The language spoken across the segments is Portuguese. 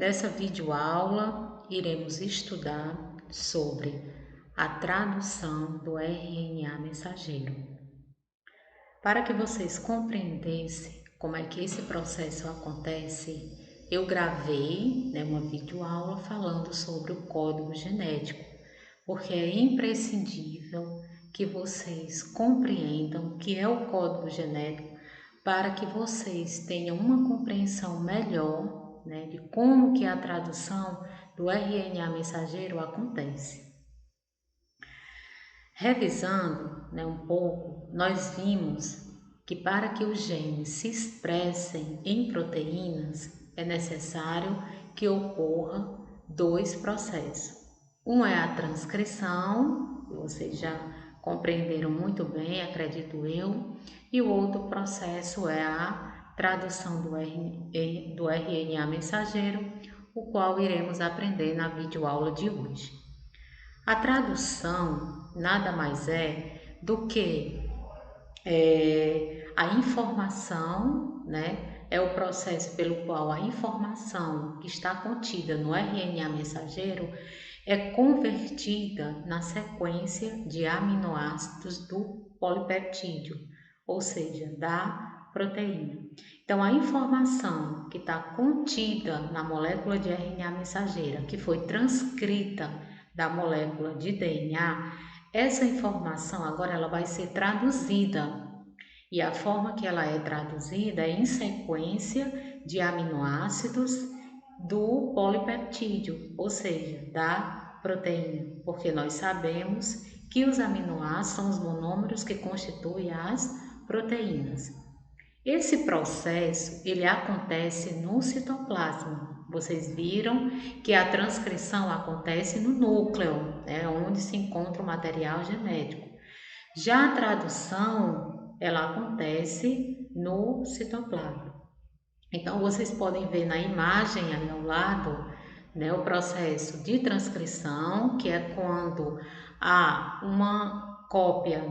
Nessa videoaula, iremos estudar sobre a tradução do RNA mensageiro. Para que vocês compreendessem como é que esse processo acontece, eu gravei uma videoaula falando sobre o código genético, porque é imprescindível que vocês compreendam o que é o código genético para que vocês tenham uma compreensão melhor de como que a tradução do RNA mensageiro acontece. Revisando um pouco, nós vimos que para que os genes se expressem em proteínas, é necessário que ocorra dois processos. Um é a transcrição, que vocês já compreenderam muito bem, acredito eu, e o outro processo é a tradução do RNA mensageiro, o qual iremos aprender na videoaula de hoje. A tradução nada mais é do que a informação, é o processo pelo qual a informação que está contida no RNA mensageiro é convertida na sequência de aminoácidos do polipeptídeo, ou seja, da proteína. Então, a informação que está contida na molécula de RNA mensageira, que foi transcrita da molécula de DNA, essa informação agora ela vai ser traduzida. E a forma que ela é traduzida é em sequência de aminoácidos do polipeptídeo, ou seja, da proteína, porque nós sabemos que os aminoácidos são os monômeros que constituem as proteínas. Esse processo, ele acontece no citoplasma. Vocês viram que a transcrição acontece no núcleo, onde se encontra o material genético. Já a tradução, ela acontece no citoplasma. Então, vocês podem ver na imagem ali ao lado, o processo de transcrição, que é quando há uma cópia,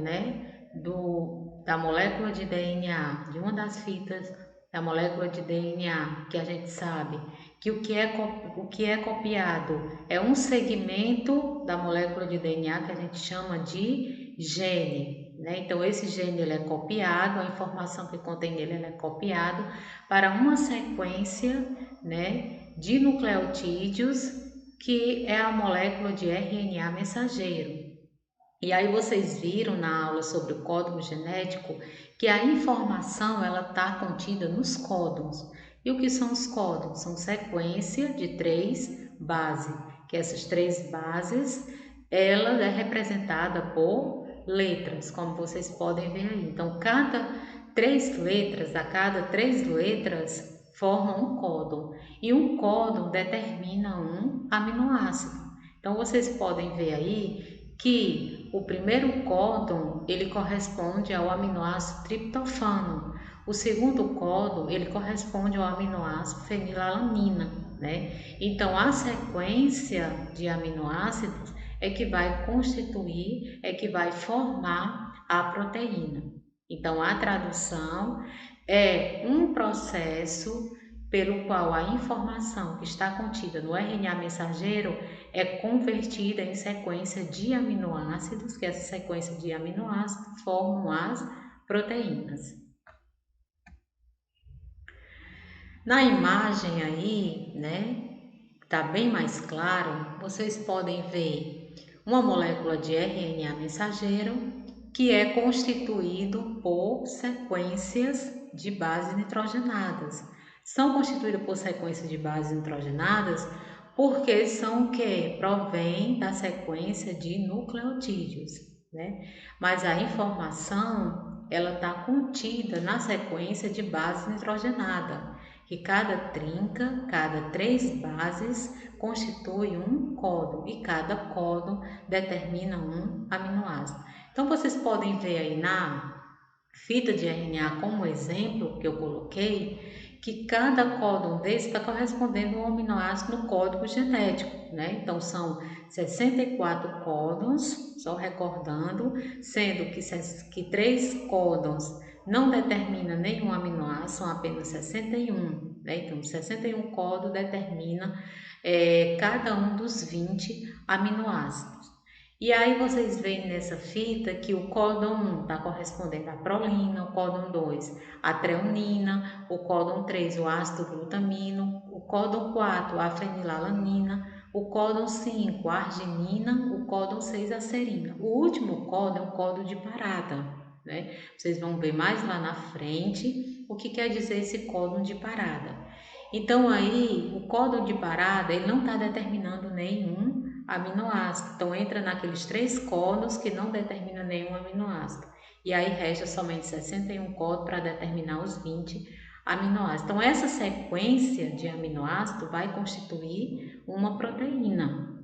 da molécula de DNA, de uma das fitas da molécula de DNA, que a gente sabe que o que é copiado é um segmento da molécula de DNA que a gente chama de gene. Então, esse gene ele é copiado, a informação que contém nele é copiado para uma sequência de nucleotídeos, que é a molécula de RNA mensageiro. E aí vocês viram na aula sobre o código genético que a informação ela está contida nos códons. E o que são os códons? São sequência de 3 bases, que essas 3 bases ela é representada por letras, como vocês podem ver aí. Então, a cada 3 letras formam um códon, e um códon determina um aminoácido. Então, vocês podem ver aí que o primeiro códon ele corresponde ao aminoácido triptofano, o segundo códon ele corresponde ao aminoácido fenilalanina, Então a sequência de aminoácidos é que vai constituir, é que vai formar a proteína. Então a tradução é um processo pelo qual a informação que está contida no RNA mensageiro é convertida em sequência de aminoácidos, que essa sequência de aminoácidos formam as proteínas. Na imagem aí, tá bem mais claro, vocês podem ver uma molécula de RNA mensageiro que é constituído por sequências de bases nitrogenadas. São constituídas por sequências de bases nitrogenadas porque são o que? Provém da sequência de nucleotídeos, Mas a informação, ela está contida na sequência de base nitrogenada, que cada 3 bases constitui um códon, e cada códon determina um aminoácido. Então, vocês podem ver aí na fita de RNA como exemplo que eu coloquei, que cada códon desse está correspondendo a um aminoácido no código genético, Então, são 64 códons, só recordando, sendo que 3 códons não determinam nenhum aminoácido, são apenas 61. né? Então, 61 códons determina cada um dos 20 aminoácidos. E aí vocês veem nessa fita que o códon 1 está correspondendo à prolina, o códon 2 à treonina, o códon 3 o ácido glutamino, o códon 4 a fenilalanina, o códon 5 a arginina, o códon 6 a serina. O último códon é o códon de parada, né? Vocês vão ver mais lá na frente o que quer dizer esse códon de parada. Então aí o códon de parada ele não está determinando nenhum aminoácido. Então entra naqueles 3 códons que não determina nenhum aminoácido. E aí resta somente 61 códons para determinar os 20 aminoácidos. Então essa sequência de aminoácido vai constituir uma proteína,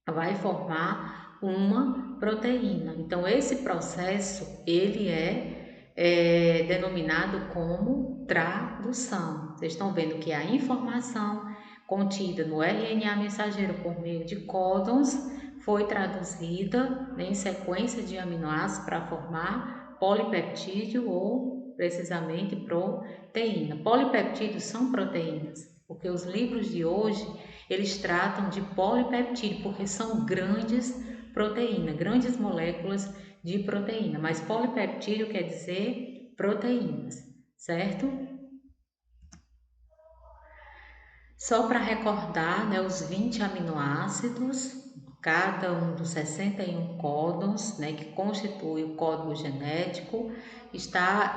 vai formar uma proteína. Então esse processo ele é denominado como tradução. Vocês estão vendo que a informação contida no RNA mensageiro por meio de códons foi traduzida em sequência de aminoácidos para formar polipeptídeo ou precisamente proteína. Polipeptídeos são proteínas, porque os livros de hoje eles tratam de polipeptídeo porque são grandes proteínas, grandes moléculas de proteína, mas polipeptídeo quer dizer proteínas, certo? Só para recordar, né, os 20 aminoácidos, cada um dos 61 códons, né, que constitui o código genético,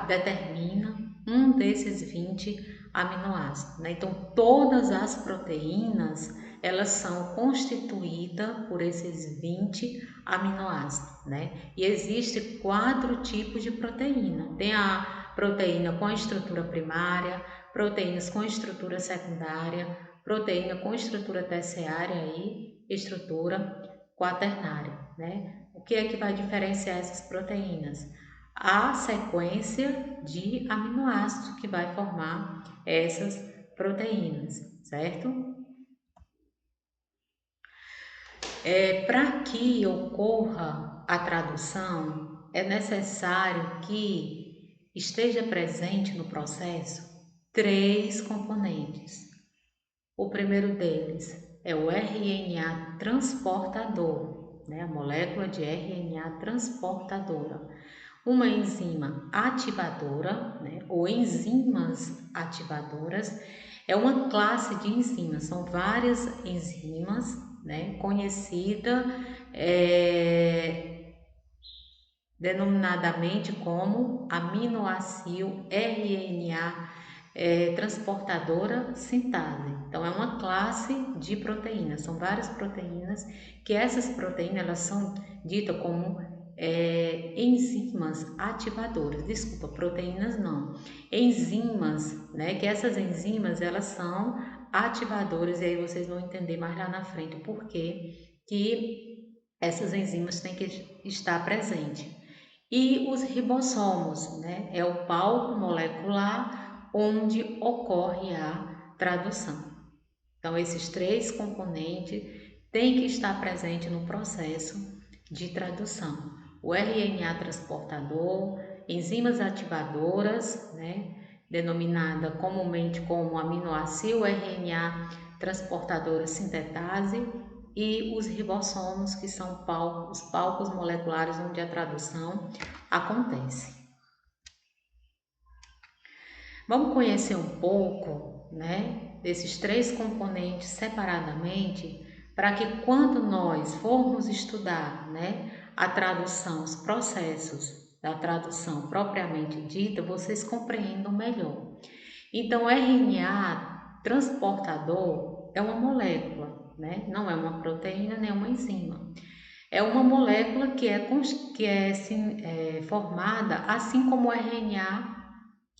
determina um desses 20 aminoácidos, né? Então, todas as proteínas, elas são constituídas por esses 20 aminoácidos, né? E existem 4 tipos de proteína. Tem a proteína com a estrutura primária, proteínas com estrutura secundária, proteína com estrutura terciária e estrutura quaternária, né? O que é que vai diferenciar essas proteínas? A sequência de aminoácidos que vai formar essas proteínas, certo? Para que ocorra a tradução, é necessário que esteja presente no processo 3 componentes. O primeiro deles é o RNA transportador, né? A molécula de RNA transportadora. Uma enzima ativadora, né? Ou enzimas ativadoras, é uma classe de enzimas, são várias enzimas, né? Conhecida denominadamente como aminoácido RNA transportadora sintase. Então é uma classe de proteínas, são várias proteínas que essas proteínas elas são ditas como enzimas ativadoras. Desculpa, proteínas não, enzimas, né? Que essas enzimas elas são ativadoras e aí vocês vão entender mais lá na frente o porquê que essas enzimas têm que estar presentes. E os ribossomos, né? É o palco molecular onde ocorre a tradução. Então, esses 3 componentes têm que estar presentes no processo de tradução. O RNA transportador, enzimas ativadoras, né? Denominada comumente como aminoácido RNA transportadora sintetase, e os ribossomos, que são os palcos moleculares onde a tradução acontece. Vamos conhecer um pouco, né, desses 3 componentes separadamente, para que quando nós formos estudar, né, a tradução, os processos da tradução propriamente dita, vocês compreendam melhor. Então, RNA transportador é uma molécula, né? Não é uma proteína nem uma enzima. É uma molécula que é formada assim como o RNA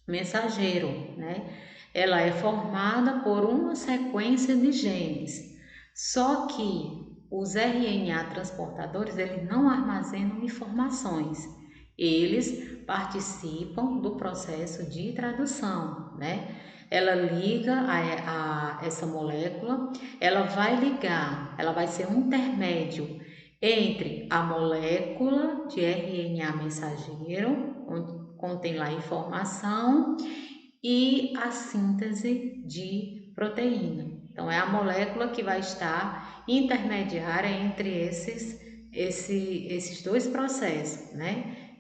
mensageiro, né? Ela é formada por uma sequência de genes. Só que os RNA transportadores eles não armazenam informações. Eles participam do processo de tradução, né? Ela liga a essa molécula, ela vai ser um intermédio entre a molécula de RNA mensageiro, onde contém lá informação, e a síntese de proteína. Então, é a molécula que vai estar intermediária entre esses dois processos, né?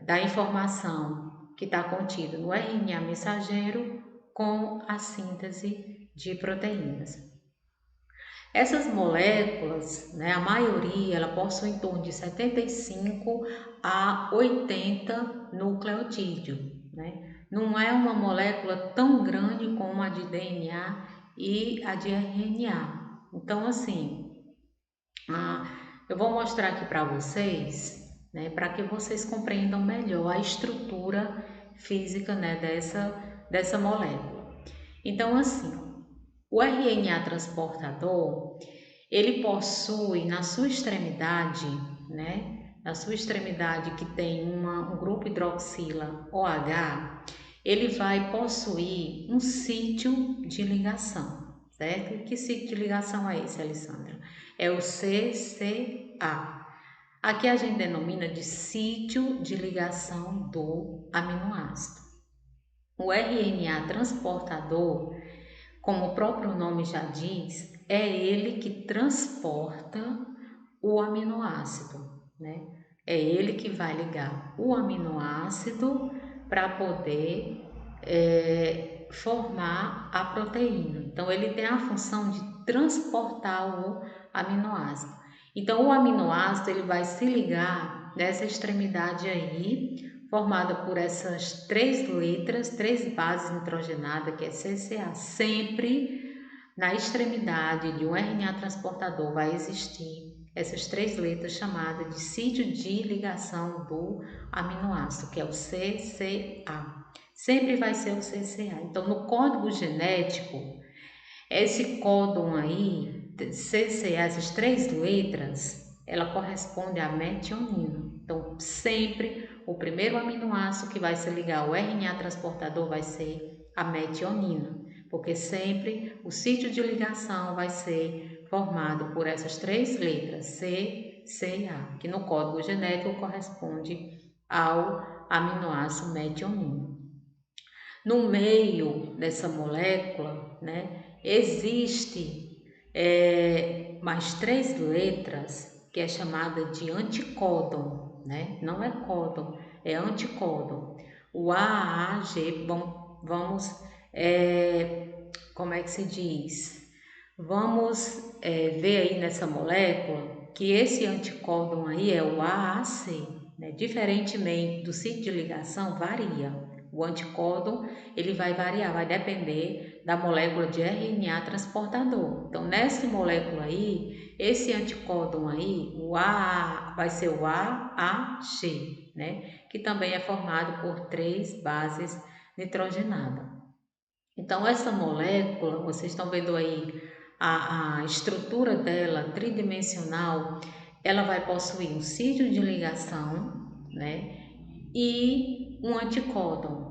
Da informação que está contida no RNA mensageiro com a síntese de proteínas. Essas moléculas, né, a maioria, ela possui em torno de 75 a 80 nucleotídeos, né? Não é uma molécula tão grande como a de DNA e a de RNA. Então, assim, eu vou mostrar aqui para vocês, né, para que vocês compreendam melhor a estrutura física, né, dessa molécula. Então, assim, o RNA transportador, ele possui na sua extremidade, né, na sua extremidade que tem um grupo hidroxila OH, ele vai possuir um sítio de ligação, certo? E que sítio de ligação é esse, Alessandra? É o CCA. Aqui a gente denomina de sítio de ligação do aminoácido. O RNA transportador, como o próprio nome já diz, é ele que transporta o aminoácido, né? É ele que vai ligar o aminoácido para poder formar a proteína. Então, ele tem a função de transportar o aminoácido. Então, o aminoácido ele vai se ligar nessa extremidade aí, formada por essas três letras, três bases nitrogenadas, que é CCA. Sempre na extremidade de um RNA transportador vai existir essas três letras chamadas de sítio de ligação do aminoácido, que é o CCA. Sempre vai ser o CCA. Então, no código genético, esse códon aí, CCA, essas três letras, ela corresponde à metionina. Então, sempre o primeiro aminoácido que vai se ligar ao RNA transportador vai ser a metionina, porque sempre o sítio de ligação vai ser formado por essas três letras, C, C e A, que no código genético corresponde ao aminoácido metionina. No meio dessa molécula, né, existe mais três letras que é chamada de anticódon, né? Não é códon, é anticódon. O AAG, vamos, como é que se diz? Vamos ver aí nessa molécula que esse anticódon aí é o AAC, né? Diferentemente do sítio de ligação, varia. O anticódon ele vai variar, vai depender da molécula de RNA transportador. Então, nessa molécula aí, esse anticódon aí, o AA vai ser o AAG, né? Que também é formado por três bases nitrogenadas. Então, essa molécula, vocês estão vendo aí a estrutura dela tridimensional, ela vai possuir um sítio de ligação, né? E um anticódon.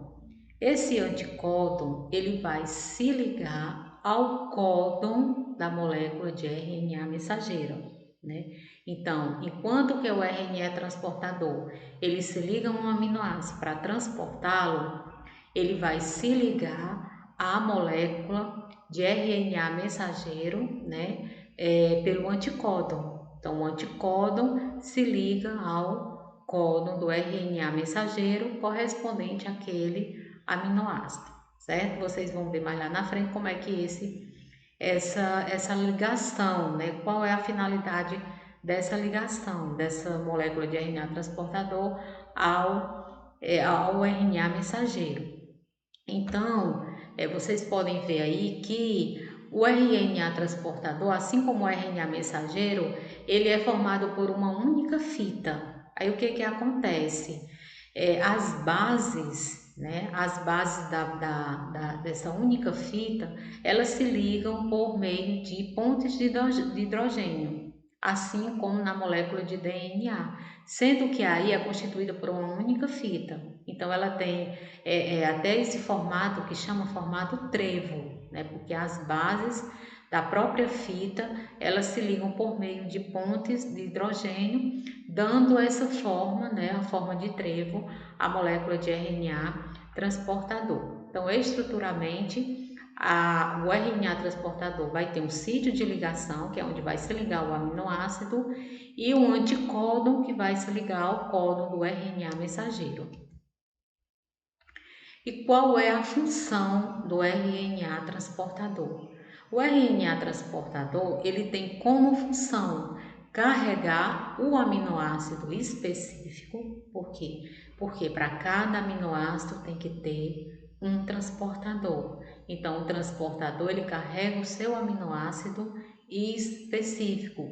Esse anticódon ele vai se ligar ao códon da molécula de RNA mensageira, né? Então, enquanto que o RNA transportador ele se liga a um aminoácido para transportá-lo, ele vai se ligar à molécula de RNA mensageiro, né? Pelo anticódon. Então, o anticódon se liga ao códon do RNA mensageiro correspondente àquele aminoácido, certo? Vocês vão ver mais lá na frente como é que essa ligação, né? Qual é a finalidade dessa ligação, dessa molécula de RNA transportador ao RNA mensageiro. Então, vocês podem ver aí que o RNA transportador, assim como o RNA mensageiro, ele é formado por uma única fita. Aí o que acontece? As bases, né, as bases dessa única fita, elas se ligam por meio de pontes de hidrogênio, assim como na molécula de DNA, sendo que aí é constituída por uma única fita. Então, ela tem até esse formato que chama formato trevo, né, porque as bases da própria fita, elas se ligam por meio de pontes de hidrogênio, dando essa forma, né, a forma de trevo, à molécula de RNA transportador. Então, estruturalmente, o RNA transportador vai ter um sítio de ligação, que é onde vai se ligar o aminoácido, e um anticódon, que vai se ligar ao códon do RNA mensageiro. E qual é a função do RNA transportador? O RNA transportador, ele tem como função carregar o aminoácido específico. Por quê? Porque para cada aminoácido tem que ter um transportador. Então, o transportador, ele carrega o seu aminoácido específico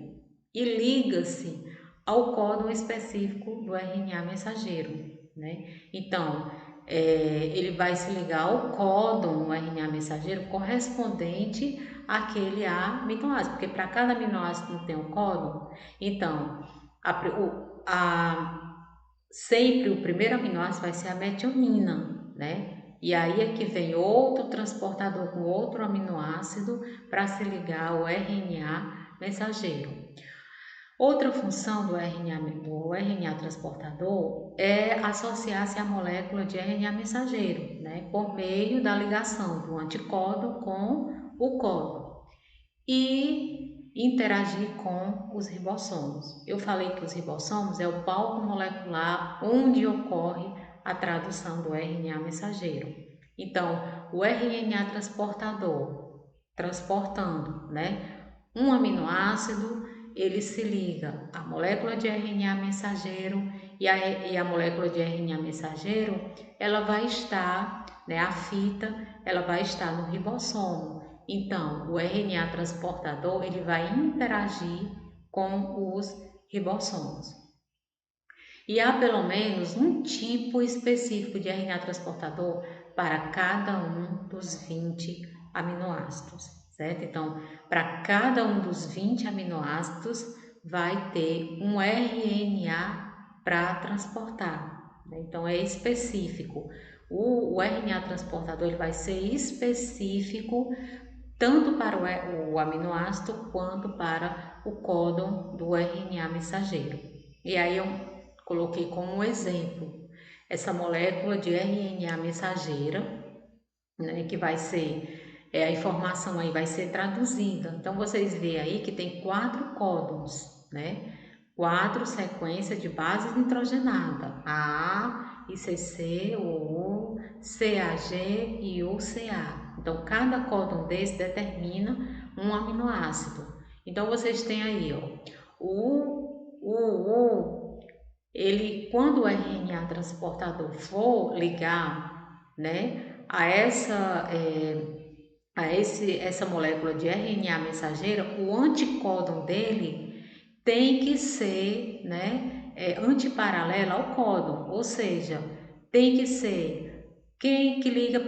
e liga-se ao códon específico do RNA mensageiro, né? Então, ele vai se ligar ao códon no RNA mensageiro correspondente àquele aminoácido, porque para cada aminoácido não tem um códon. Então, sempre o primeiro aminoácido vai ser a metionina, né? E aí é que vem outro transportador com outro aminoácido para se ligar ao RNA mensageiro. Outra função do RNA transportador é associar-se à molécula de RNA mensageiro, né, por meio da ligação do anticódon com o códon e interagir com os ribossomos. Eu falei que os ribossomos é o palco molecular onde ocorre a tradução do RNA mensageiro. Então, o RNA transportador, transportando, né, um aminoácido, ele se liga à molécula de RNA mensageiro e a molécula de RNA mensageiro, ela vai estar, né, a fita, ela vai estar no ribossomo. Então, o RNA transportador, ele vai interagir com os ribossomos. E há pelo menos um tipo específico de RNA transportador para cada um dos 20 aminoácidos, certo? Então, para cada um dos 20 aminoácidos vai ter um RNA para transportar, né? Então, é específico. O RNA transportador ele vai ser específico tanto para o aminoácido quanto para o códon do RNA mensageiro. E aí eu coloquei como um exemplo essa molécula de RNA mensageira, né, que vai ser, a informação aí vai ser traduzida. Então, vocês veem aí que tem 4 códons, né? 4 sequências de base nitrogenada, A, ICC, UU, CAG e UCA. Então, cada códon desse determina um aminoácido. Então, vocês têm aí, ó, o UU, ele, quando o RNA transportador for ligar, né, essa molécula de RNA mensageira, o anticódon dele tem que ser, né, antiparalelo ao códon, ou seja, tem que ser quem que liga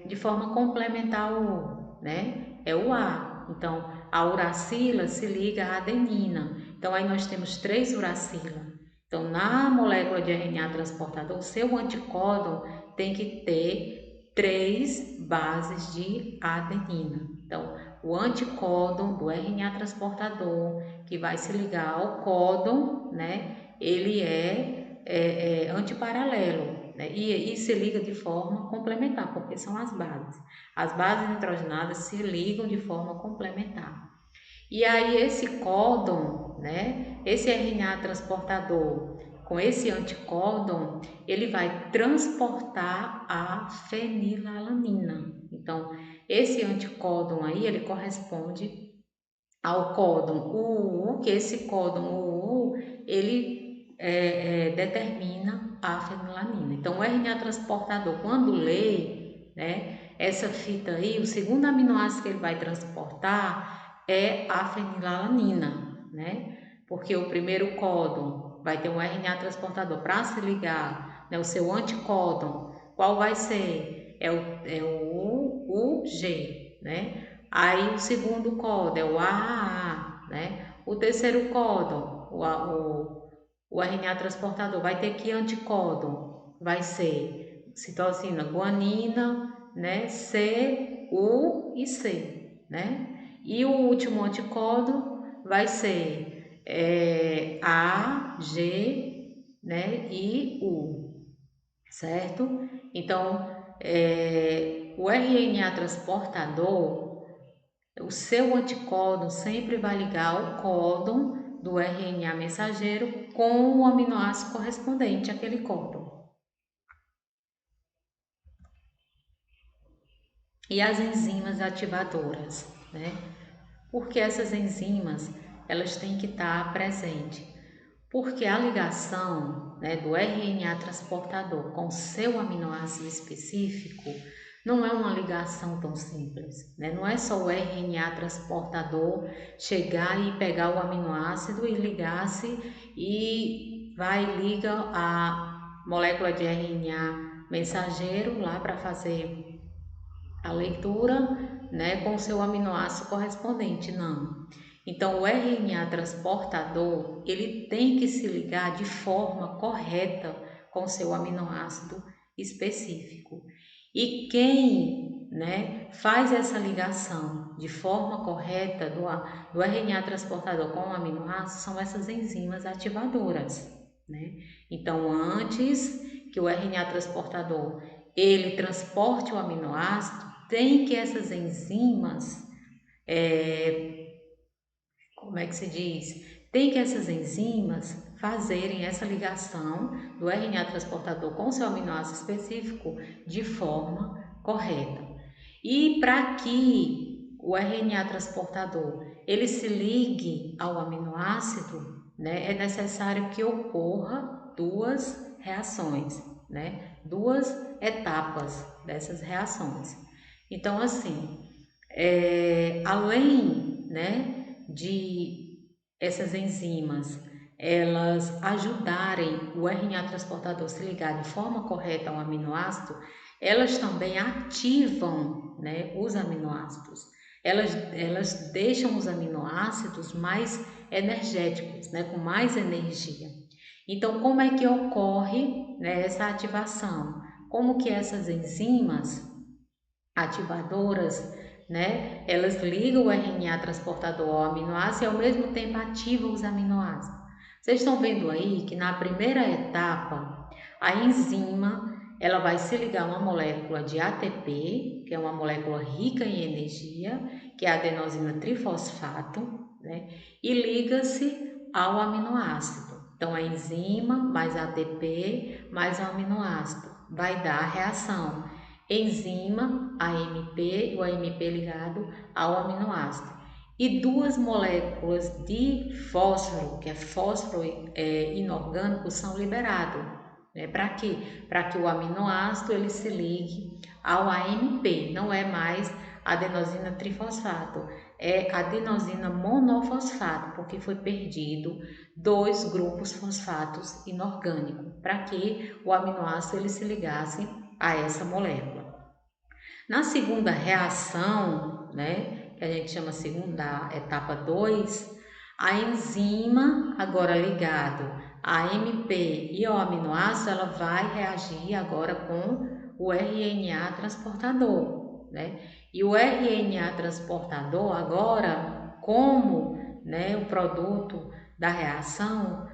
de forma complementar o U, né, é o A. Então, a uracila se liga à adenina. Então, aí nós temos 3 uracilas. Então, na molécula de RNA transportador, o seu anticódon tem que ter 3 bases de adenina. Então, o anticódon do RNA transportador, que vai se ligar ao códon, né, ele é antiparalelo, né, e se liga de forma complementar, porque são as bases. As bases nitrogenadas se ligam de forma complementar. E aí esse códon, né, esse RNA transportador com esse anticódon, ele vai transportar a fenilalanina. Então, esse anticódon aí, ele corresponde ao códon UU, que esse códon UU, ele determina a fenilalanina. Então, o RNA transportador, quando lê, né, essa fita aí, o segundo aminoácido que ele vai transportar é a fenilalanina, né? Porque o primeiro códon vai ter um RNA transportador para se ligar, né, o seu anticódon, qual vai ser? É o UG, né? Aí o segundo códon é o AAA, né? O terceiro códon, o RNA transportador, vai ter que anticódon? Vai ser citosina, guanina, né? C, U e C, né? E o último anticódon vai ser A, G, né? E U, certo? Então, o RNA transportador, o seu anticódon sempre vai ligar o códon do RNA mensageiro com o aminoácido correspondente àquele códon. E as enzimas ativadoras, né? Porque essas enzimas, elas têm que estar presentes. Porque a ligação, né, do RNA transportador com seu aminoácido específico não é uma ligação tão simples, né? Não é só o RNA transportador chegar e pegar o aminoácido e ligar-se e vai e liga a molécula de RNA mensageiro lá para fazer a leitura, né, com o seu aminoácido correspondente, não. Então, o RNA transportador, ele tem que se ligar de forma correta com o seu aminoácido específico. E quem, né, faz essa ligação de forma correta do RNA transportador com o aminoácido são essas enzimas ativadoras, né? Então, antes que o RNA transportador ele transporte o aminoácido, tem que essas enzimas, como é que se diz? Tem que essas enzimas fazerem essa ligação do RNA transportador com seu aminoácido específico de forma correta. E para que o RNA transportador ele se ligue ao aminoácido, né, é necessário que ocorra duas reações, né, duas etapas dessas reações. Então, assim, além, né, de essas enzimas elas ajudarem o RNA transportador a se ligar de forma correta ao aminoácido, elas também ativam, né, os aminoácidos. Elas deixam os aminoácidos mais energéticos, né, com mais energia. Então, como é que ocorre, né, essa ativação? Como que essas enzimas ativadoras, né, elas ligam o RNA transportador ao aminoácido e ao mesmo tempo ativam os aminoácidos. Vocês estão vendo aí que na primeira etapa, a enzima ela vai se ligar a uma molécula de ATP, que é uma molécula rica em energia, que é a adenosina trifosfato, né, e liga-se ao aminoácido. Então, a enzima mais ATP mais o aminoácido vai dar a reação enzima AMP, o AMP ligado ao aminoácido. E duas moléculas de fósforo, que é fósforo inorgânico, são liberados. Né? Para quê? Para que o aminoácido ele se ligue ao AMP, não é mais adenosina trifosfato, é adenosina monofosfato, porque foi perdido dois grupos fosfatos inorgânicos, para que o aminoácido ele se ligasse a essa molécula. Na segunda reação, né, que a gente chama segunda etapa 2, a enzima agora ligado a AMP e ao aminoácido, ela vai reagir agora com o RNA transportador, né? E o RNA transportador agora, como, né, o produto da reação,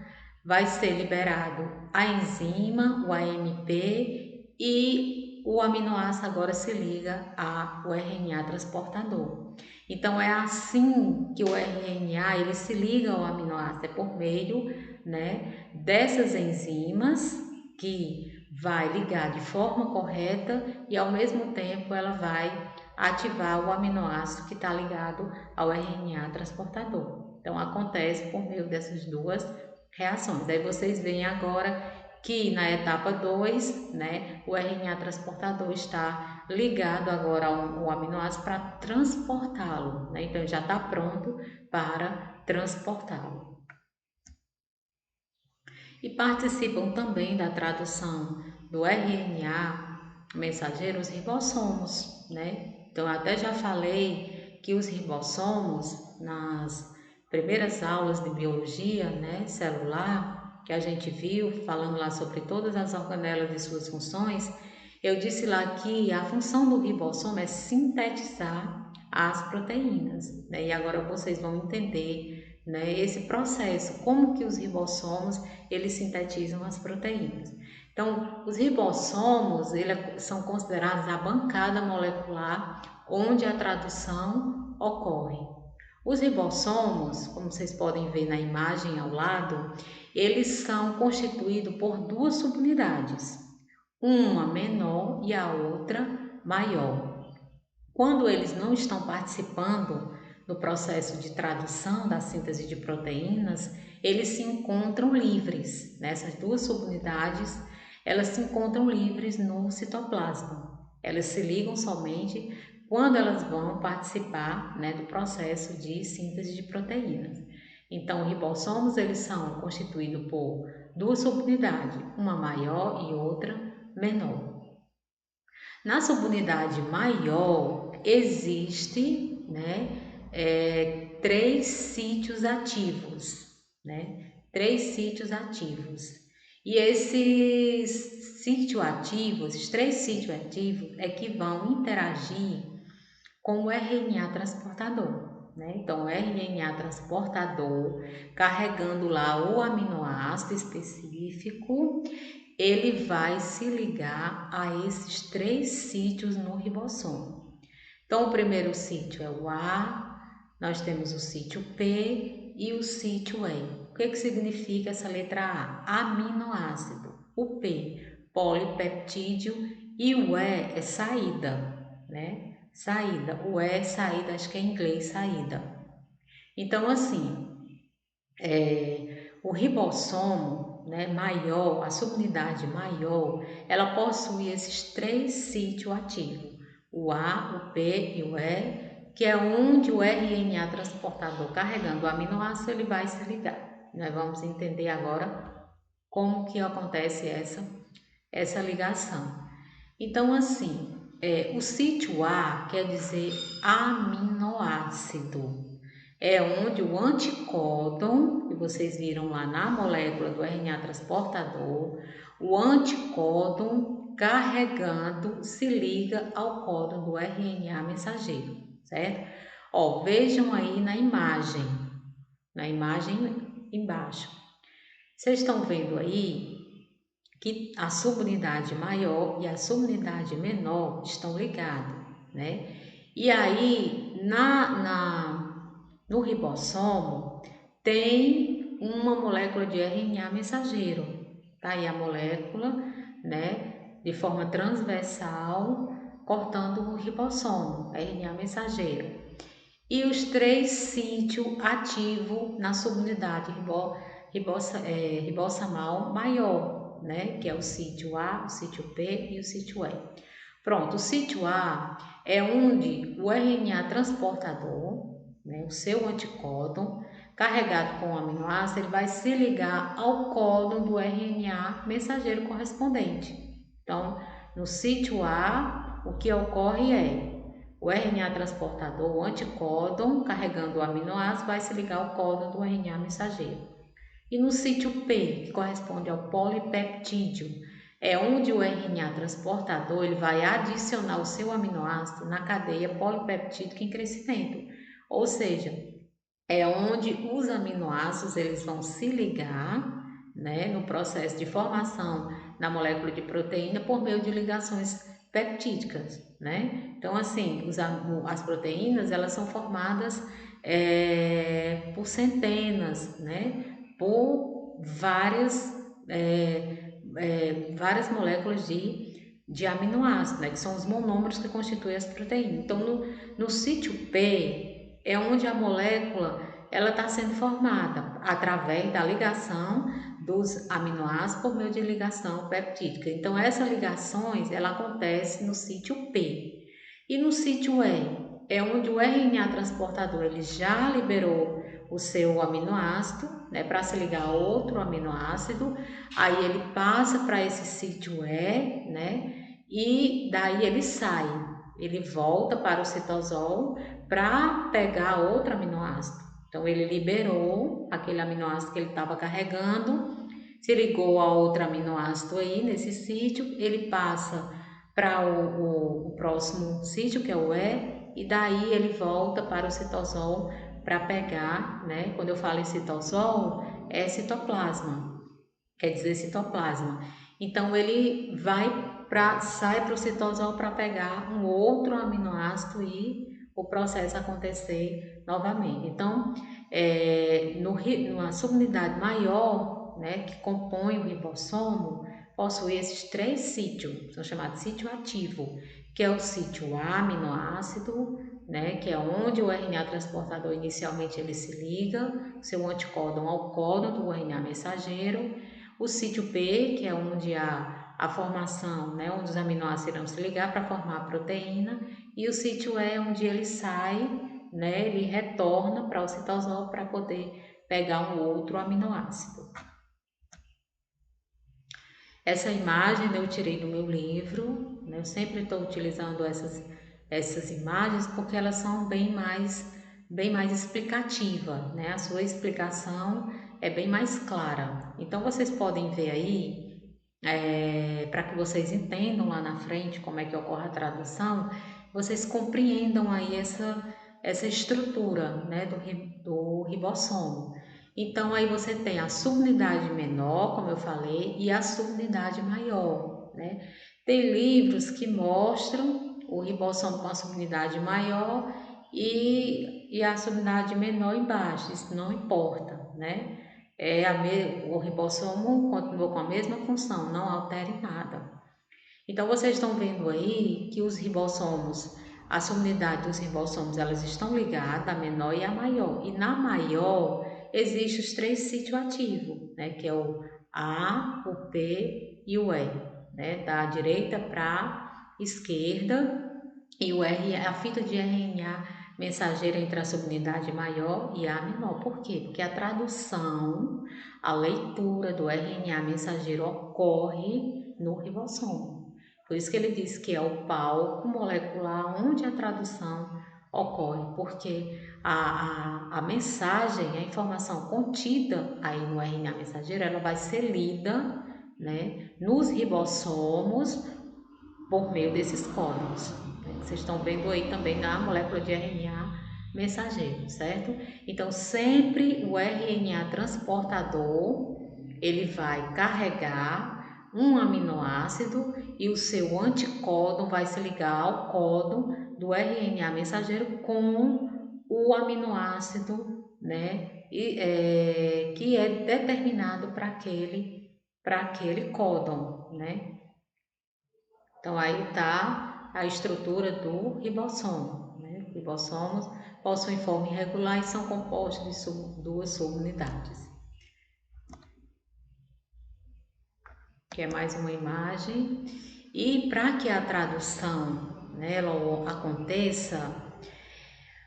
vai ser liberado a enzima, o AMP e o aminoácido agora se liga ao RNA transportador. Então é assim que o RNA ele se liga ao aminoácido, é por meio, né, dessas enzimas que vai ligar de forma correta e ao mesmo tempo ela vai ativar o aminoácido que está ligado ao RNA transportador. Então acontece por meio dessas duas reações. Daí vocês veem agora que na etapa 2, né, o RNA transportador está ligado agora ao aminoácido para transportá-lo, né? Então já está pronto para transportá-lo. E participam também da tradução do RNA mensageiro os ribossomos, né? Então até já falei que os ribossomos nas primeiras aulas de biologia, né, celular, que a gente viu falando lá sobre todas as organelas e suas funções, eu disse lá que a função do ribossomo é sintetizar as proteínas, né? E agora vocês vão entender, né, esse processo, como que os ribossomos eles sintetizam as proteínas. Então, os ribossomos, eles são considerados a bancada molecular onde a tradução ocorre. Os ribossomos, como vocês podem ver na imagem ao lado, eles são constituídos por duas subunidades, uma menor e a outra maior. Quando eles não estão participando no processo de tradução da síntese de proteínas, eles se encontram livres. Nessas duas subunidades, elas se encontram livres no citoplasma. Elas se ligam somente quando elas vão participar, do processo de síntese de proteínas. Então, ribossomos eles são constituídos por duas subunidades, uma maior e outra menor. Na subunidade maior existe, três sítios ativos, três sítios ativos. E esses três sítios ativos é que vão interagir com o RNA transportador. Então, o RNA transportador, carregando lá o aminoácido específico, ele vai se ligar a esses três sítios no ribossomo. Então, o primeiro sítio é o A, nós temos o sítio P e o sítio E. O que significa essa letra A? Aminoácido. O P, polipeptídeo, e o E é saída, Saída. O E é saída, acho que é em inglês, saída. Então, assim, o ribossomo, maior, a subunidade maior, ela possui esses três sítios ativos, o A, o P e o E, que é onde o RNA transportador carregando o aminoácido ele vai se ligar. Nós vamos entender agora como que acontece essa ligação. Então, assim, o sítio A quer dizer aminoácido. É onde o anticódon, que vocês viram lá na molécula do RNA transportador, o anticódon carregando se liga ao códon do RNA mensageiro, certo? Vejam aí na imagem embaixo. Vocês estão vendo aí que a subunidade maior e a subunidade menor estão ligadas, E aí, no ribossomo, tem uma molécula de RNA mensageiro. Tá aí a molécula, de forma transversal, cortando o ribossomo, RNA mensageiro. E os três sítios ativos na subunidade ribossomal maior, que é o sítio A, o sítio P e o sítio E. Pronto, o sítio A é onde o RNA transportador, o seu anticódon, carregado com o aminoácido, ele vai se ligar ao códon do RNA mensageiro correspondente. Então, no sítio A, o que ocorre é o RNA transportador, o anticódon, carregando o aminoácido, vai se ligar ao códon do RNA mensageiro. E no sítio P, que corresponde ao polipeptídeo, é onde o RNA transportador ele vai adicionar o seu aminoácido na cadeia polipeptídica em crescimento. Ou seja, é onde os aminoácidos eles vão se ligar, no processo de formação na molécula de proteína por meio de ligações peptídicas, Então, assim, as proteínas elas são formadas por centenas, por várias moléculas de aminoácidos, que são os monômeros que constituem as proteínas. Então, no sítio P é onde a molécula ela está sendo formada através da ligação dos aminoácidos por meio de ligação peptídica. Então, essas ligações ela acontece no sítio P. E no sítio E é onde o RNA transportador ele já liberou o seu aminoácido, para se ligar a outro aminoácido, aí ele passa para esse sítio E, e daí ele sai, ele volta para o citosol para pegar outro aminoácido. Então, ele liberou aquele aminoácido que ele estava carregando, se ligou a outro aminoácido aí nesse sítio, ele passa para o próximo sítio, que é o E, e daí ele volta para o citosol para pegar, quando eu falo em citosol, é citoplasma, quer dizer citoplasma. Então ele sai para o citosol para pegar um outro aminoácido e o processo acontecer novamente. Então, numa subunidade maior, né, que compõe o ribossomo, possui esses três sítios, são chamados sítio ativo, que é o sítio aminoácido, né, que é onde o RNA transportador inicialmente ele se liga, seu anticódon ao códon do RNA mensageiro, o sítio P, que é onde a formação, né, onde os aminoácidos irão se ligar para formar a proteína, e o sítio E, onde ele sai, né, ele retorna para o citosol para poder pegar um outro aminoácido. Essa imagem eu tirei do meu livro, né, eu sempre estou utilizando essas imagens porque elas são bem mais explicativa, né? A sua explicação é bem mais clara. Então vocês podem ver aí, para que vocês entendam lá na frente como é que ocorre a tradução, vocês compreendam aí essa estrutura, né, do ribossomo. Então aí você tem a subunidade menor, como eu falei, e a subunidade maior, né? Tem livros que mostram o ribossomo com a subunidade maior e a subunidade menor embaixo, isso não importa, né? O ribossomo continua com a mesma função, não altera em nada. Então, vocês estão vendo aí que os ribossomos, a subunidade dos ribossomos, elas estão ligadas, a menor e a maior. E na maior, existem os três sítios ativos, né? Que é o A, o P e o E, né? Da direita para a esquerda. E o R é a fita de RNA mensageira entre a subunidade maior e a menor. Por quê? Porque a tradução, a leitura do RNA mensageiro ocorre no ribossomo. Por isso que ele diz que é o palco molecular onde a tradução ocorre, porque a mensagem, a informação contida aí no RNA mensageiro, ela vai ser lida, né, nos ribossomos por meio desses códons, né, que vocês estão vendo aí também na molécula de RNA mensageiro, certo? Então, sempre o RNA transportador, ele vai carregar um aminoácido e o seu anticódon vai se ligar ao códon do RNA mensageiro com o aminoácido, né, que é determinado para aquele códon, né? Então, aí está a estrutura do ribossomo, né? Ribossomos possuem forma irregular e são compostos de duas subunidades. Que é mais uma imagem. E para que a tradução, né, ela aconteça,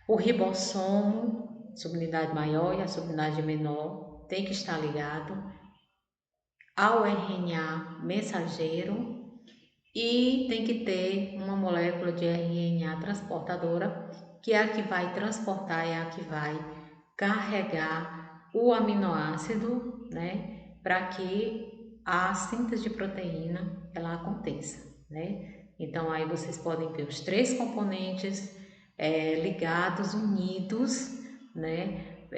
o ribossomo, subunidade maior e a subunidade menor, tem que estar ligado ao RNA mensageiro e tem que ter uma molécula de RNA transportadora, que é a que vai transportar, é a que vai carregar o aminoácido, né, para que a síntese de proteína ela aconteça, né? Então aí vocês podem ver os três componentes ligados, unidos, né,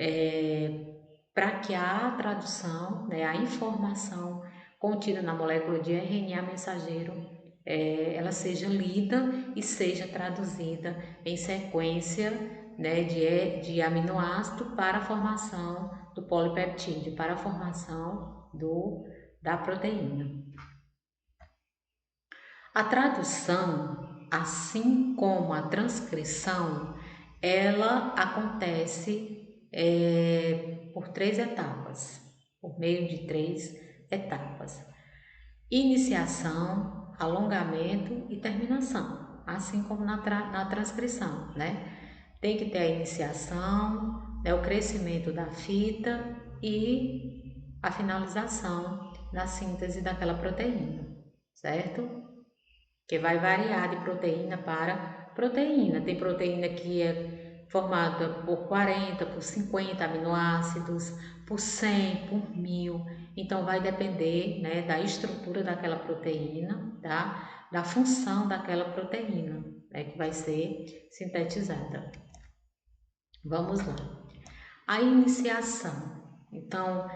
para que a tradução, né, a informação contida na molécula de RNA mensageiro ela seja lida e seja traduzida em sequência, né, de aminoácido para a formação do polipeptídeo, para a formação da proteína. A tradução, assim como a transcrição, ela acontece por três etapas, por meio de três etapas: iniciação, alongamento e terminação, assim como na transcrição, né? Tem que ter a iniciação, né, o crescimento da fita e a finalização na síntese daquela proteína, certo? Que vai variar de proteína para proteína. Tem proteína que é formada por 40, por 50 aminoácidos, por 100, por 1000. Então, vai depender, né, da estrutura daquela proteína, tá? Da função daquela proteína, né, que vai ser sintetizada. Vamos lá. A iniciação. Então,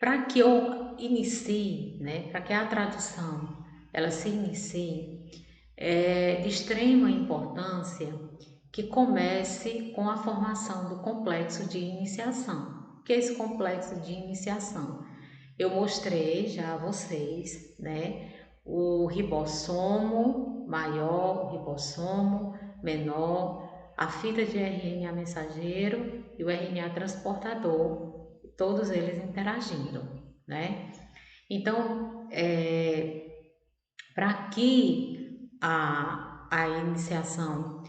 para que eu inicie, né, para que a tradução ela se inicie, é de extrema importância que comece com a formação do complexo de iniciação. O que é esse complexo de iniciação? Eu mostrei já a vocês, né, o ribossomo maior, o ribossomo menor, a fita de RNA mensageiro e o RNA transportador, todos eles interagindo, né? Então, para que a iniciação,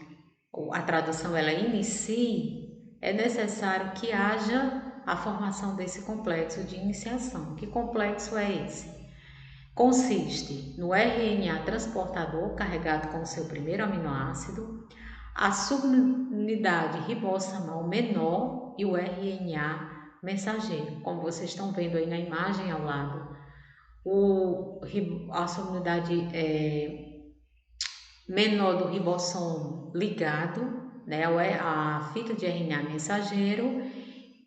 a tradução ela inicie, é necessário que haja a formação desse complexo de iniciação. Que complexo é esse? Consiste no RNA transportador carregado com o seu primeiro aminoácido, a subunidade ribossomal menor e o RNA mensageiro, como vocês estão vendo aí na imagem ao lado. A subunidade menor do ribossomo ligado, né, a fita de RNA mensageiro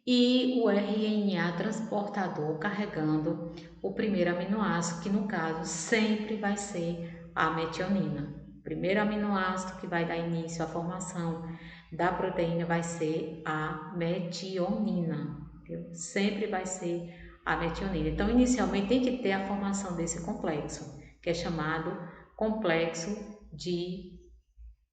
e o RNA transportador carregando o primeiro aminoácido, que no caso sempre vai ser a metionina. O primeiro aminoácido que vai dar início à formação da proteína vai ser a metionina, viu? Sempre vai ser a metionina. Então, inicialmente tem que ter a formação desse complexo, que é chamado complexo de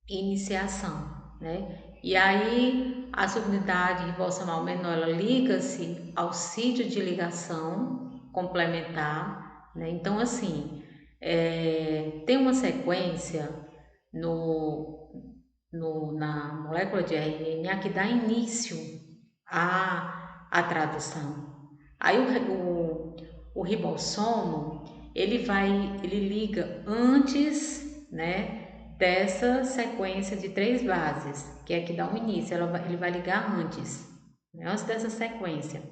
iniciação, né? E aí a subunidade ribossomal menor ela liga-se ao sítio de ligação complementar, né? Então assim, tem uma sequência na molécula de RNA que dá início à tradução. Aí o ribossomo ele liga antes, né, dessa sequência de 3 bases, que é que dá o início, ele vai ligar antes, né, antes dessa sequência.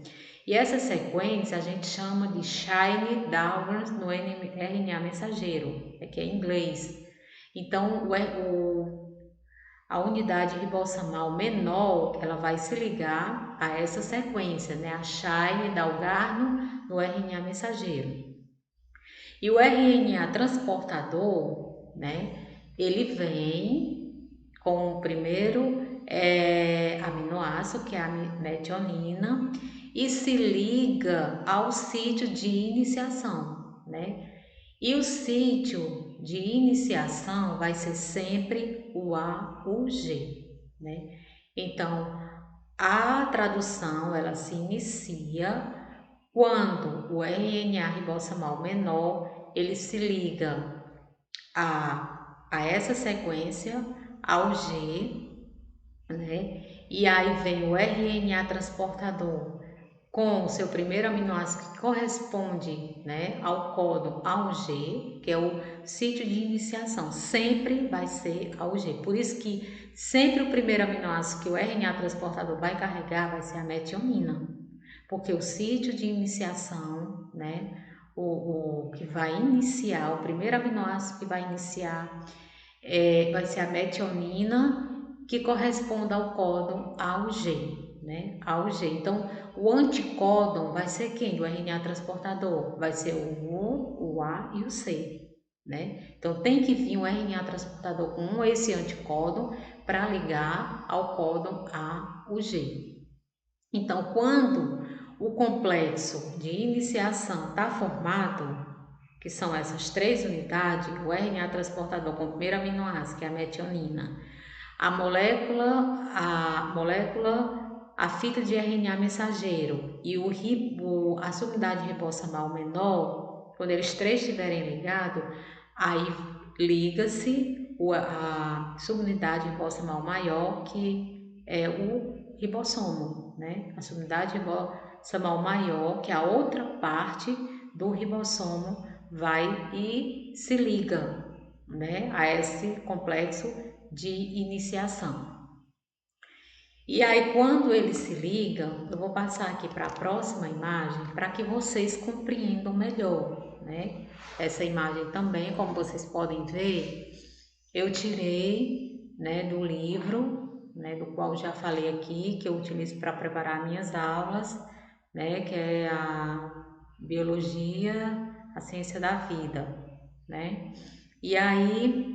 E essa sequência a gente chama de Shine Downs no RNA mensageiro, que é em inglês. Então, a unidade ribossomal menor, ela vai se ligar a essa sequência, né? A Shine Dalgarno no RNA mensageiro. E o RNA transportador, né? Ele vem com o primeiro aminoácido, que é a metionina, e se liga ao sítio de iniciação, né? E o sítio de iniciação vai ser sempre o A, o G, né? Então, a tradução ela se inicia quando o RNA ribossomal menor ele se liga a essa sequência, ao G, né? E aí vem o RNA transportador com o seu primeiro aminoácido que corresponde, né, ao códon AUG, que é o sítio de iniciação, sempre vai ser AUG. Por isso que sempre o primeiro aminoácido que o RNA transportador vai carregar vai ser a metionina, porque o sítio de iniciação, né, o que vai iniciar, o primeiro aminoácido que vai iniciar vai ser a metionina, que corresponde ao códon AUG, né? AUG. Então, o anticódon vai ser quem do RNA transportador? Vai ser o U, o A e o C, né? Então, tem que vir um RNA transportador com esse anticódon para ligar ao códon AUG. Então, quando o complexo de iniciação está formado, que são essas 3 unidades, o RNA transportador com o primeiro aminoácido, que é a metionina, a fita de RNA mensageiro e a subunidade ribossomal menor, quando eles 3 estiverem ligados, aí liga-se a subunidade ribossomal maior, que é o ribossomo, né? A subunidade ribossomal maior, que é a outra parte do ribossomo, vai e se liga, né, a esse complexo de iniciação. E aí, quando eles se ligam, eu vou passar aqui para a próxima imagem para que vocês compreendam melhor, né? Essa imagem também, como vocês podem ver, eu tirei, né, do livro, né, do qual já falei aqui, que eu utilizo para preparar minhas aulas, né, que é biologia, a ciência da vida, né? E aí,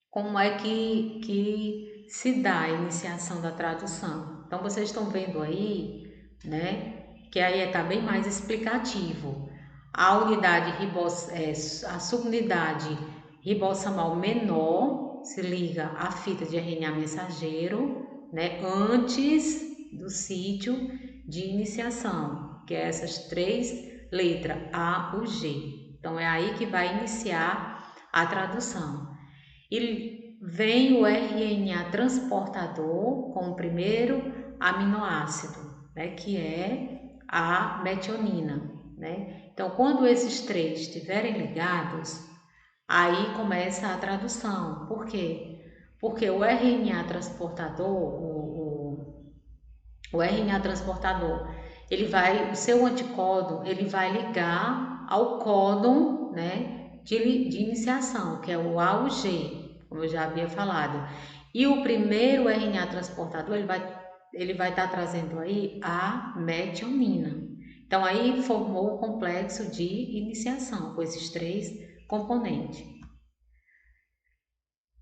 como é que se dá a iniciação da tradução? Então, vocês estão vendo aí, né, que aí está bem mais explicativo. A unidade a subunidade ribossomal menor se liga à fita de RNA mensageiro, né, antes do sítio de iniciação, que é essas três letras A, U, G. Então, é aí que vai iniciar a tradução. E vem o RNA transportador com o primeiro aminoácido, né, que é a metionina, né? Então, quando esses três estiverem ligados, aí começa a tradução. Por quê? Porque o RNA transportador, o RNA transportador, o seu anticódon, ele vai ligar ao códon, né, de iniciação, que é o A ou G, como eu já havia falado. E o primeiro RNA transportador, ele vai estar trazendo aí a metionina. Então, aí formou o complexo de iniciação, com esses três componentes.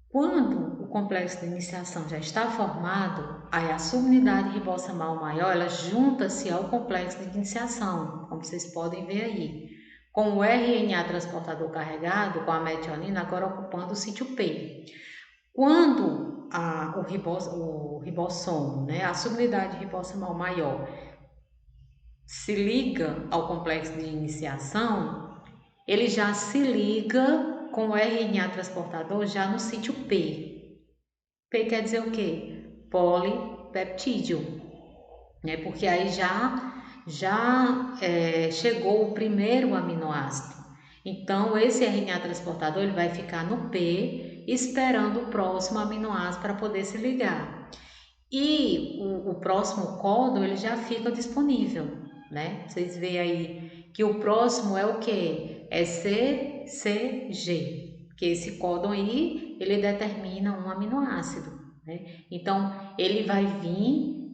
Quando o complexo de iniciação já está formado, aí a subunidade ribossomal maior, ela junta-se ao complexo de iniciação, como vocês podem ver aí, com o RNA transportador carregado, com a metionina agora ocupando o sítio P. Quando o ribossomo, né, a subunidade ribossomal maior, se liga ao complexo de iniciação, ele já se liga com o RNA transportador já no sítio P. P quer dizer o quê? Polipeptídeo, né? Porque aí já chegou o primeiro aminoácido. Então, esse RNA transportador ele vai ficar no P, esperando o próximo aminoácido para poder se ligar. E o próximo códon ele já fica disponível, né? Vocês veem aí que o próximo é o quê? É CCG, que esse códon aí ele determina um aminoácido, né? Então ele vai vir,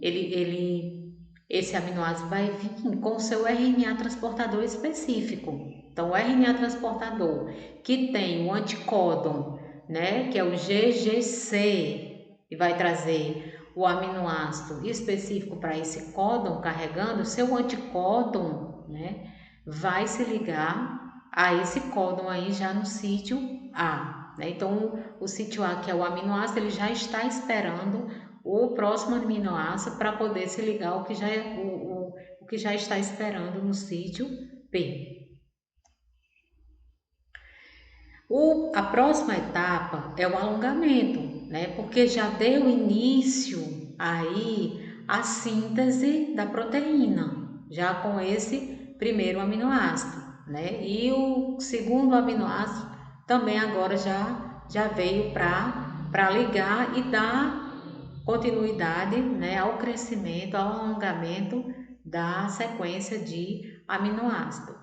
esse aminoácido vai vir com o seu RNA transportador específico. Então o RNA transportador que tem o anticódon, né? Que é o GGC, e vai trazer o aminoácido específico para esse códon carregando, seu anticódon, né, vai se ligar a esse códon aí já no sítio A, né? Então, o sítio A, que é o aminoácido, ele já está esperando o próximo aminoácido para poder se ligar ao que já é o que já está esperando no sítio P. A próxima etapa é o alongamento, né? Porque já deu início aí a síntese da proteína, já com esse primeiro aminoácido, né? E o segundo aminoácido também agora já veio para ligar e dar continuidade, né, ao crescimento, ao alongamento da sequência de aminoácido.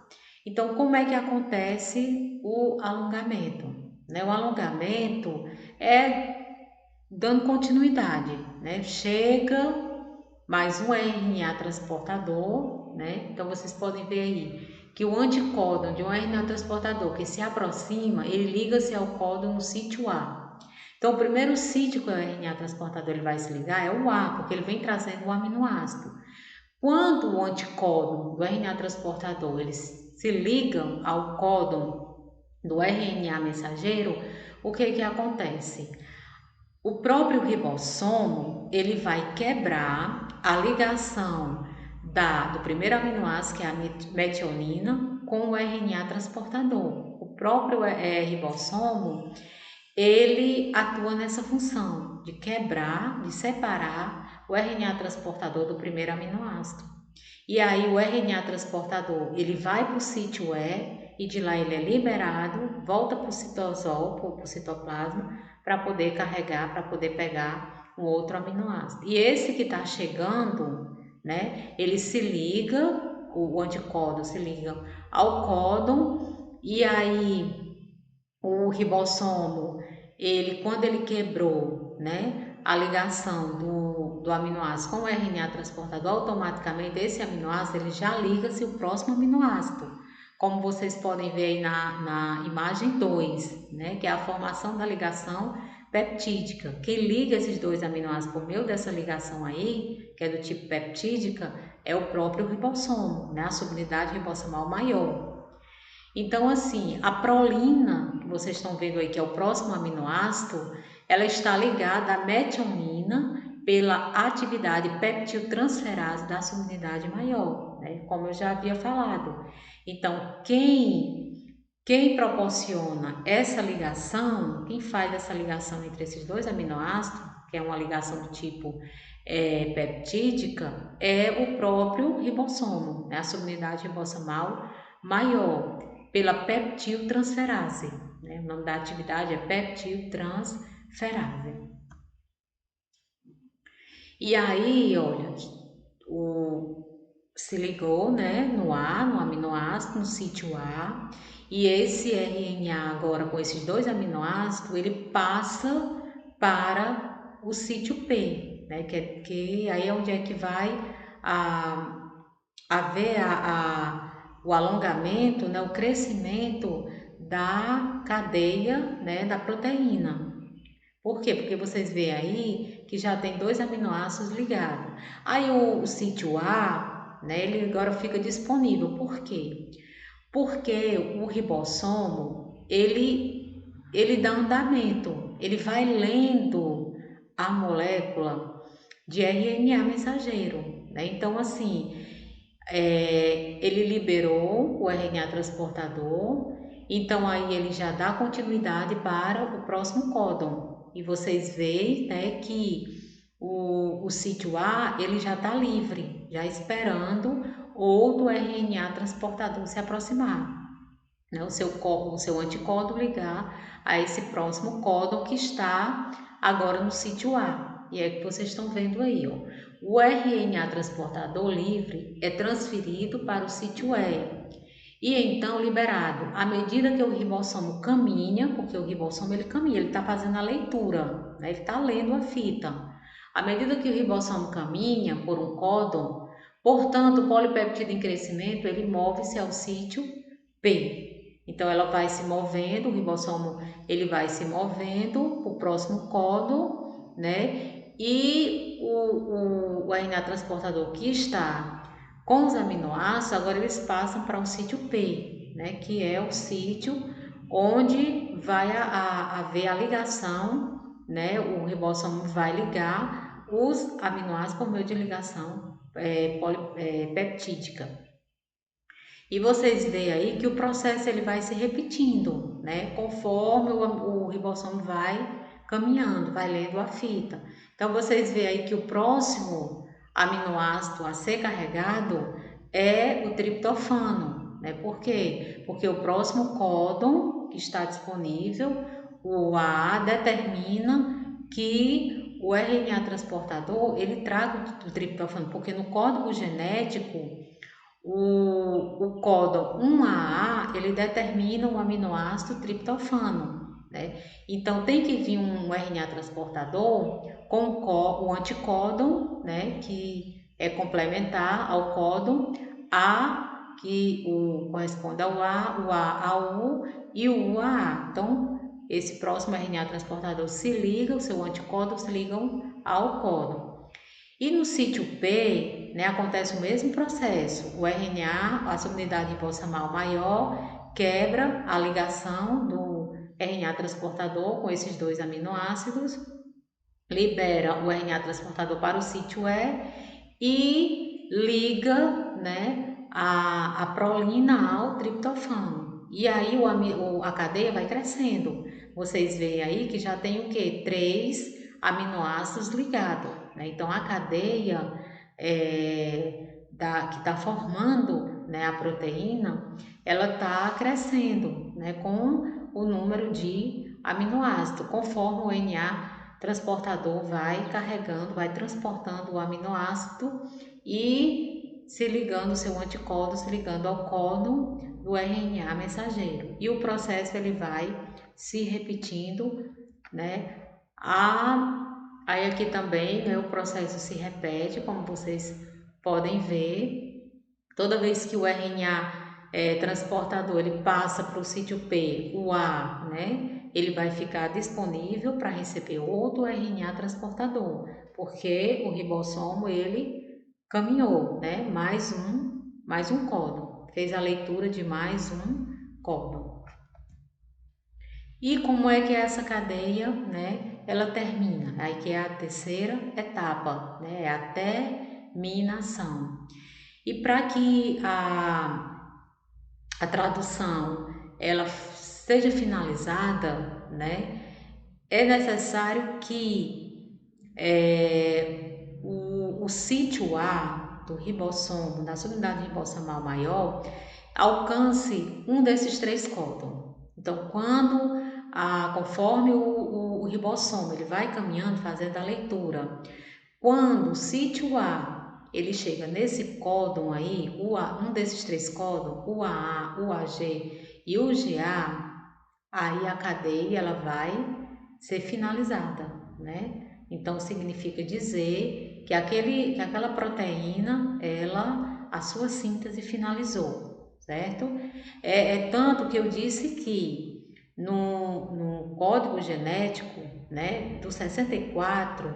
Então, como é que acontece o alongamento? Né? O alongamento é dando continuidade, né? Chega mais um RNA transportador, né? Então, vocês podem ver aí que o anticódon de um RNA transportador que se aproxima, ele liga-se ao códon no sítio A. Então, o primeiro sítio que o RNA transportador ele vai se ligar é o A, porque ele vem trazendo o aminoácido. Quando o anticódon do RNA transportador eles se ligam ao códon do RNA mensageiro, o que acontece? O próprio ribossomo ele vai quebrar a ligação do primeiro aminoácido, que é a metionina, com o RNA transportador. O próprio ribossomo ele atua nessa função de quebrar, de separar o RNA transportador do primeiro aminoácido. E aí o RNA transportador ele vai para o sítio E de lá ele é liberado, volta para o citosol, para o citoplasma, para poder carregar, para poder pegar um outro aminoácido. E esse que está chegando, né, ele se liga, o anticódon se liga ao códon, e aí o ribossomo, ele quando ele quebrou, né, a ligação do do aminoácido com o RNA transportador, automaticamente esse aminoácido ele já liga-se o próximo aminoácido. Como vocês podem ver aí na imagem 2, né, que é a formação da ligação peptídica. Quem liga esses dois aminoácidos por meio dessa ligação aí, que é do tipo peptídica, é o próprio ribossomo, né, a subunidade ribossomal maior. Então, assim, a prolina, que vocês estão vendo aí, que é o próximo aminoácido, ela está ligada à metionina pela atividade peptiltransferase da subunidade maior, né? Como eu já havia falado. Então, quem proporciona essa ligação, quem faz essa ligação entre esses dois aminoácidos, que é uma ligação do tipo peptídica, é o próprio ribossomo, né? A subunidade ribossomal maior, pela peptiltransferase, né? O nome da atividade é peptiltransferase. E aí, olha, se ligou, né, no aminoácido, no sítio A, e esse RNA agora com esses dois aminoácidos, ele passa para o sítio P, né, que aí é onde é que vai haver o alongamento, né, o crescimento da cadeia, né, da proteína. Por quê? Porque vocês veem aí que já tem dois aminoácidos ligados. Aí o sítio A, né, ele agora fica disponível. Por quê? Porque o ribossomo, ele dá andamento, ele vai lendo a molécula de RNA mensageiro, né? Então, assim, ele liberou o RNA transportador, então aí ele já dá continuidade para o próximo códon. E vocês veem, né, que o sítio A ele já está livre, já esperando outro RNA transportador se aproximar, né, o seu anticódon ligar a esse próximo códon que está agora no sítio A. E é que vocês estão vendo aí, ó. O RNA transportador livre é transferido para o sítio E e então liberado à medida que o ribossomo caminha, porque o ribossomo ele caminha, ele está fazendo a leitura, né? Ele está lendo a fita. À medida que o ribossomo caminha por um códon, portanto, o polipeptídeo em crescimento ele move-se ao sítio P. Então, ela vai se movendo, o ribossomo ele vai se movendo para o próximo códon, né? E o RNA transportador que está com os aminoácidos, agora eles passam para o sítio P, né? Que é o sítio onde vai haver a ligação, né? O ribossomo vai ligar os aminoácidos por meio de ligação peptídica. E vocês veem aí que o processo ele vai se repetindo, né? Conforme o ribossomo vai caminhando, vai lendo a fita. Então, vocês veem aí que o próximo aminoácido a ser carregado é o triptofano, né? Por quê? Porque o próximo códon que está disponível, o A, determina que o RNA transportador ele traga o triptofano, porque no código genético o códon 1AA, ele determina o aminoácido triptofano, né? Então, tem que vir um RNA transportador com o anticódon, né? Que é complementar ao códon A, que corresponde ao A, o A ao U e o U a A. Então, esse próximo RNA transportador se liga, o seu anticódon se ligam ao códon. E no sítio P, né, acontece o mesmo processo. O RNA, a subunidade ribossomal maior, quebra a ligação do RNA transportador com esses dois aminoácidos, libera o RNA transportador para o sítio E liga, né, a prolina ao triptofano. E aí a cadeia vai crescendo. Vocês veem aí que já tem o quê? 3 aminoácidos ligados, né? Então, a cadeia que está formando, né, a proteína, ela está crescendo, né, com o número de aminoácidos, conforme o RNA transportador vai carregando, vai transportando o aminoácido e se ligando, o seu anticódon se ligando ao códon do RNA mensageiro. E o processo ele vai se repetindo, né, Aí aqui também, né, o processo se repete, como vocês podem ver. Toda vez que o RNA transportador ele passa para o sítio P, o A, né, ele vai ficar disponível para receber outro RNA transportador, porque o ribossomo ele caminhou, né, mais um códon, fez a leitura de mais um códon. E como é que essa cadeia, né, ela termina? Aí que é a terceira etapa, né, é a terminação. E para que a tradução ela seja finalizada, né, é necessário que o sítio A do ribossomo, da subunidade ribossomal maior, alcance um desses três códons. Então, conforme o ribossomo ele vai caminhando, fazendo a leitura, quando o sítio A ele chega nesse códon aí, um desses três códons, o AA, o AG e o GA, aí a cadeia ela vai ser finalizada, né? Então significa dizer que que aquela proteína, a sua síntese finalizou, certo? É tanto que eu disse que no código genético, né, do 64,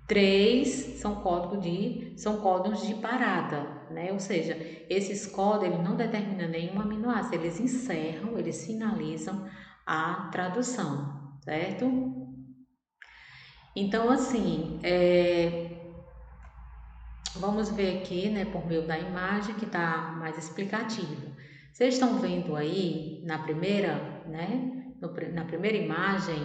três são códons de parada, né? Ou seja, esses códons eles não determinam nenhum aminoácido, eles encerram, eles finalizam a tradução, certo? Então, assim, vamos ver aqui, né, por meio da imagem que está mais explicativo. Vocês estão vendo aí na primeira, né, na primeira imagem,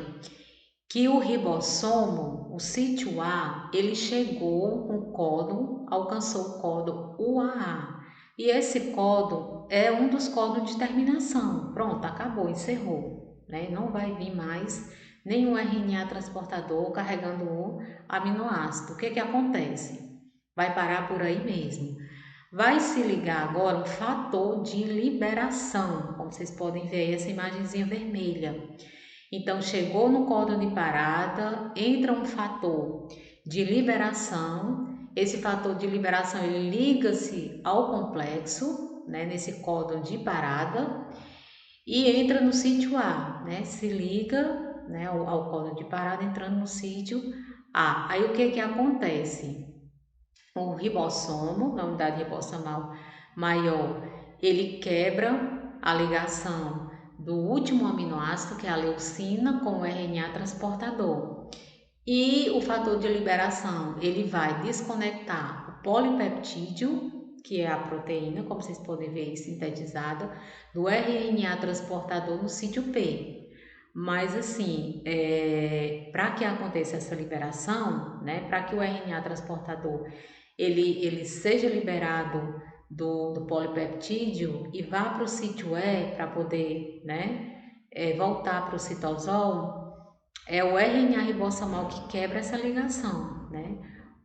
que o ribossomo, o sítio A, ele chegou com o códon, alcançou o códon UAA. E esse códon é um dos códons de terminação. Pronto, acabou, encerrou, né? Não vai vir mais nenhum RNA transportador carregando o aminoácido. O que que acontece? Vai parar por aí mesmo. Vai se ligar agora um fator de liberação, como vocês podem ver aí essa imagenzinha vermelha. Então, chegou no códon de parada, entra um fator de liberação. Esse fator de liberação ele liga-se ao complexo, né, nesse códon de parada, e entra no sítio A, né, se liga, né, ao códon de parada entrando no sítio A. Aí o que que acontece? O ribossomo, na unidade ribossomal maior, ele quebra a ligação do último aminoácido, que é a leucina, com o RNA transportador. E o fator de liberação, ele vai desconectar o polipeptídeo, que é a proteína, como vocês podem ver aí, sintetizada, do RNA transportador no sítio P. Mas assim, para que aconteça essa liberação, né, para que o RNA transportador ele seja liberado do polipeptídeo e vá para o sítio E para poder, né, voltar para o citosol, é o RNA ribossomal que quebra essa ligação, né?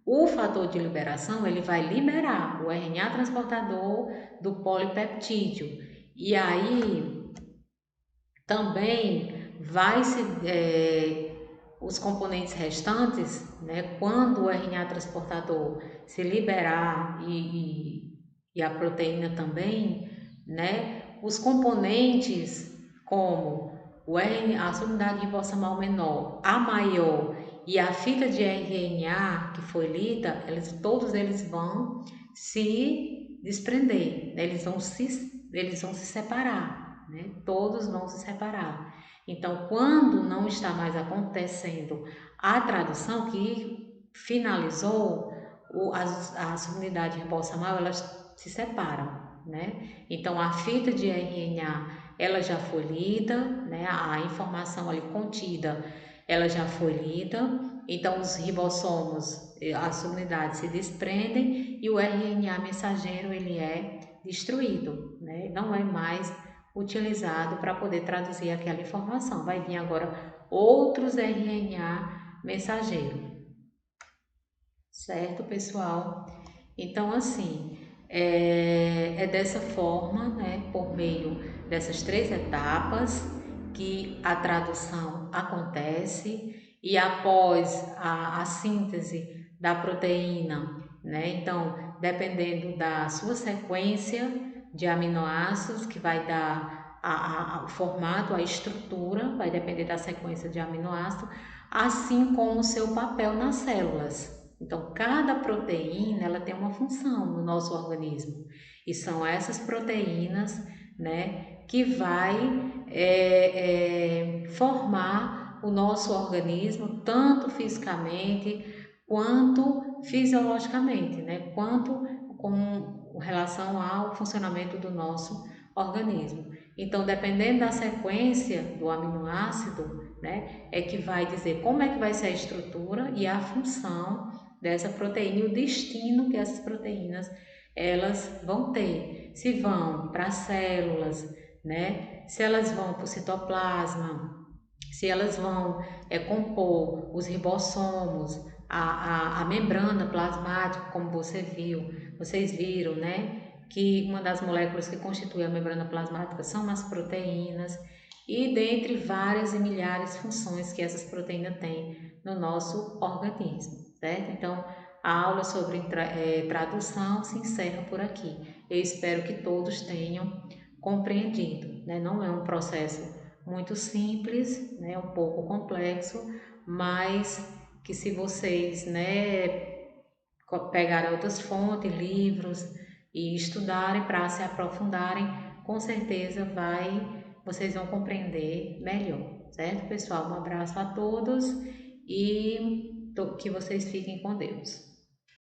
O fator de liberação ele vai liberar o RNA transportador do polipeptídeo e aí também vai se os componentes restantes, né, quando o RNA transportador se liberar e a proteína também, né, os componentes como a subunidade ribossomal menor, a maior e a fita de RNA que foi lida, todos eles vão se desprender, né, eles vão se separar, né, todos vão se separar. Então, quando não está mais acontecendo a tradução que finalizou, a subunidade ribossomal elas se separam, né? Então, a fita de RNA ela já foi lida, né? A informação ali contida ela já foi lida. Então, os ribossomos, as subunidades se desprendem e o RNA mensageiro ele é destruído, né? Não é mais utilizado para poder traduzir aquela informação. Vai vir agora outros RNA mensageiro. Certo, pessoal? Então, assim, é dessa forma, né, por meio dessas três etapas, que a tradução acontece e após a síntese da proteína, né? Então, dependendo da sua sequência de aminoácidos, que vai dar o formato, a estrutura, vai depender da sequência de aminoácidos, assim como o seu papel nas células. Então, cada proteína ela tem uma função no nosso organismo e são essas proteínas, né, que vai formar o nosso organismo tanto fisicamente quanto fisiologicamente, né, quanto com relação ao funcionamento do nosso organismo. Então, dependendo da sequência do aminoácido, né, é que vai dizer como é que vai ser a estrutura e a função dessa proteína e o destino que essas proteínas elas vão ter. Se vão para as células, né? Se elas vão para o citoplasma, se elas vão compor os ribossomos, a membrana plasmática, como vocês viram, né? Que uma das moléculas que constitui a membrana plasmática são as proteínas, e dentre várias e milhares de funções que essas proteínas têm no nosso organismo, certo? Então, a aula sobre tradução se encerra por aqui. Eu espero que todos tenham compreendido, né? Não é um processo muito simples, né? Um pouco complexo, mas que se vocês, né, pegarem outras fontes, livros e estudarem para se aprofundarem, com certeza vocês vão compreender melhor, certo, pessoal? Um abraço a todos e que vocês fiquem com Deus.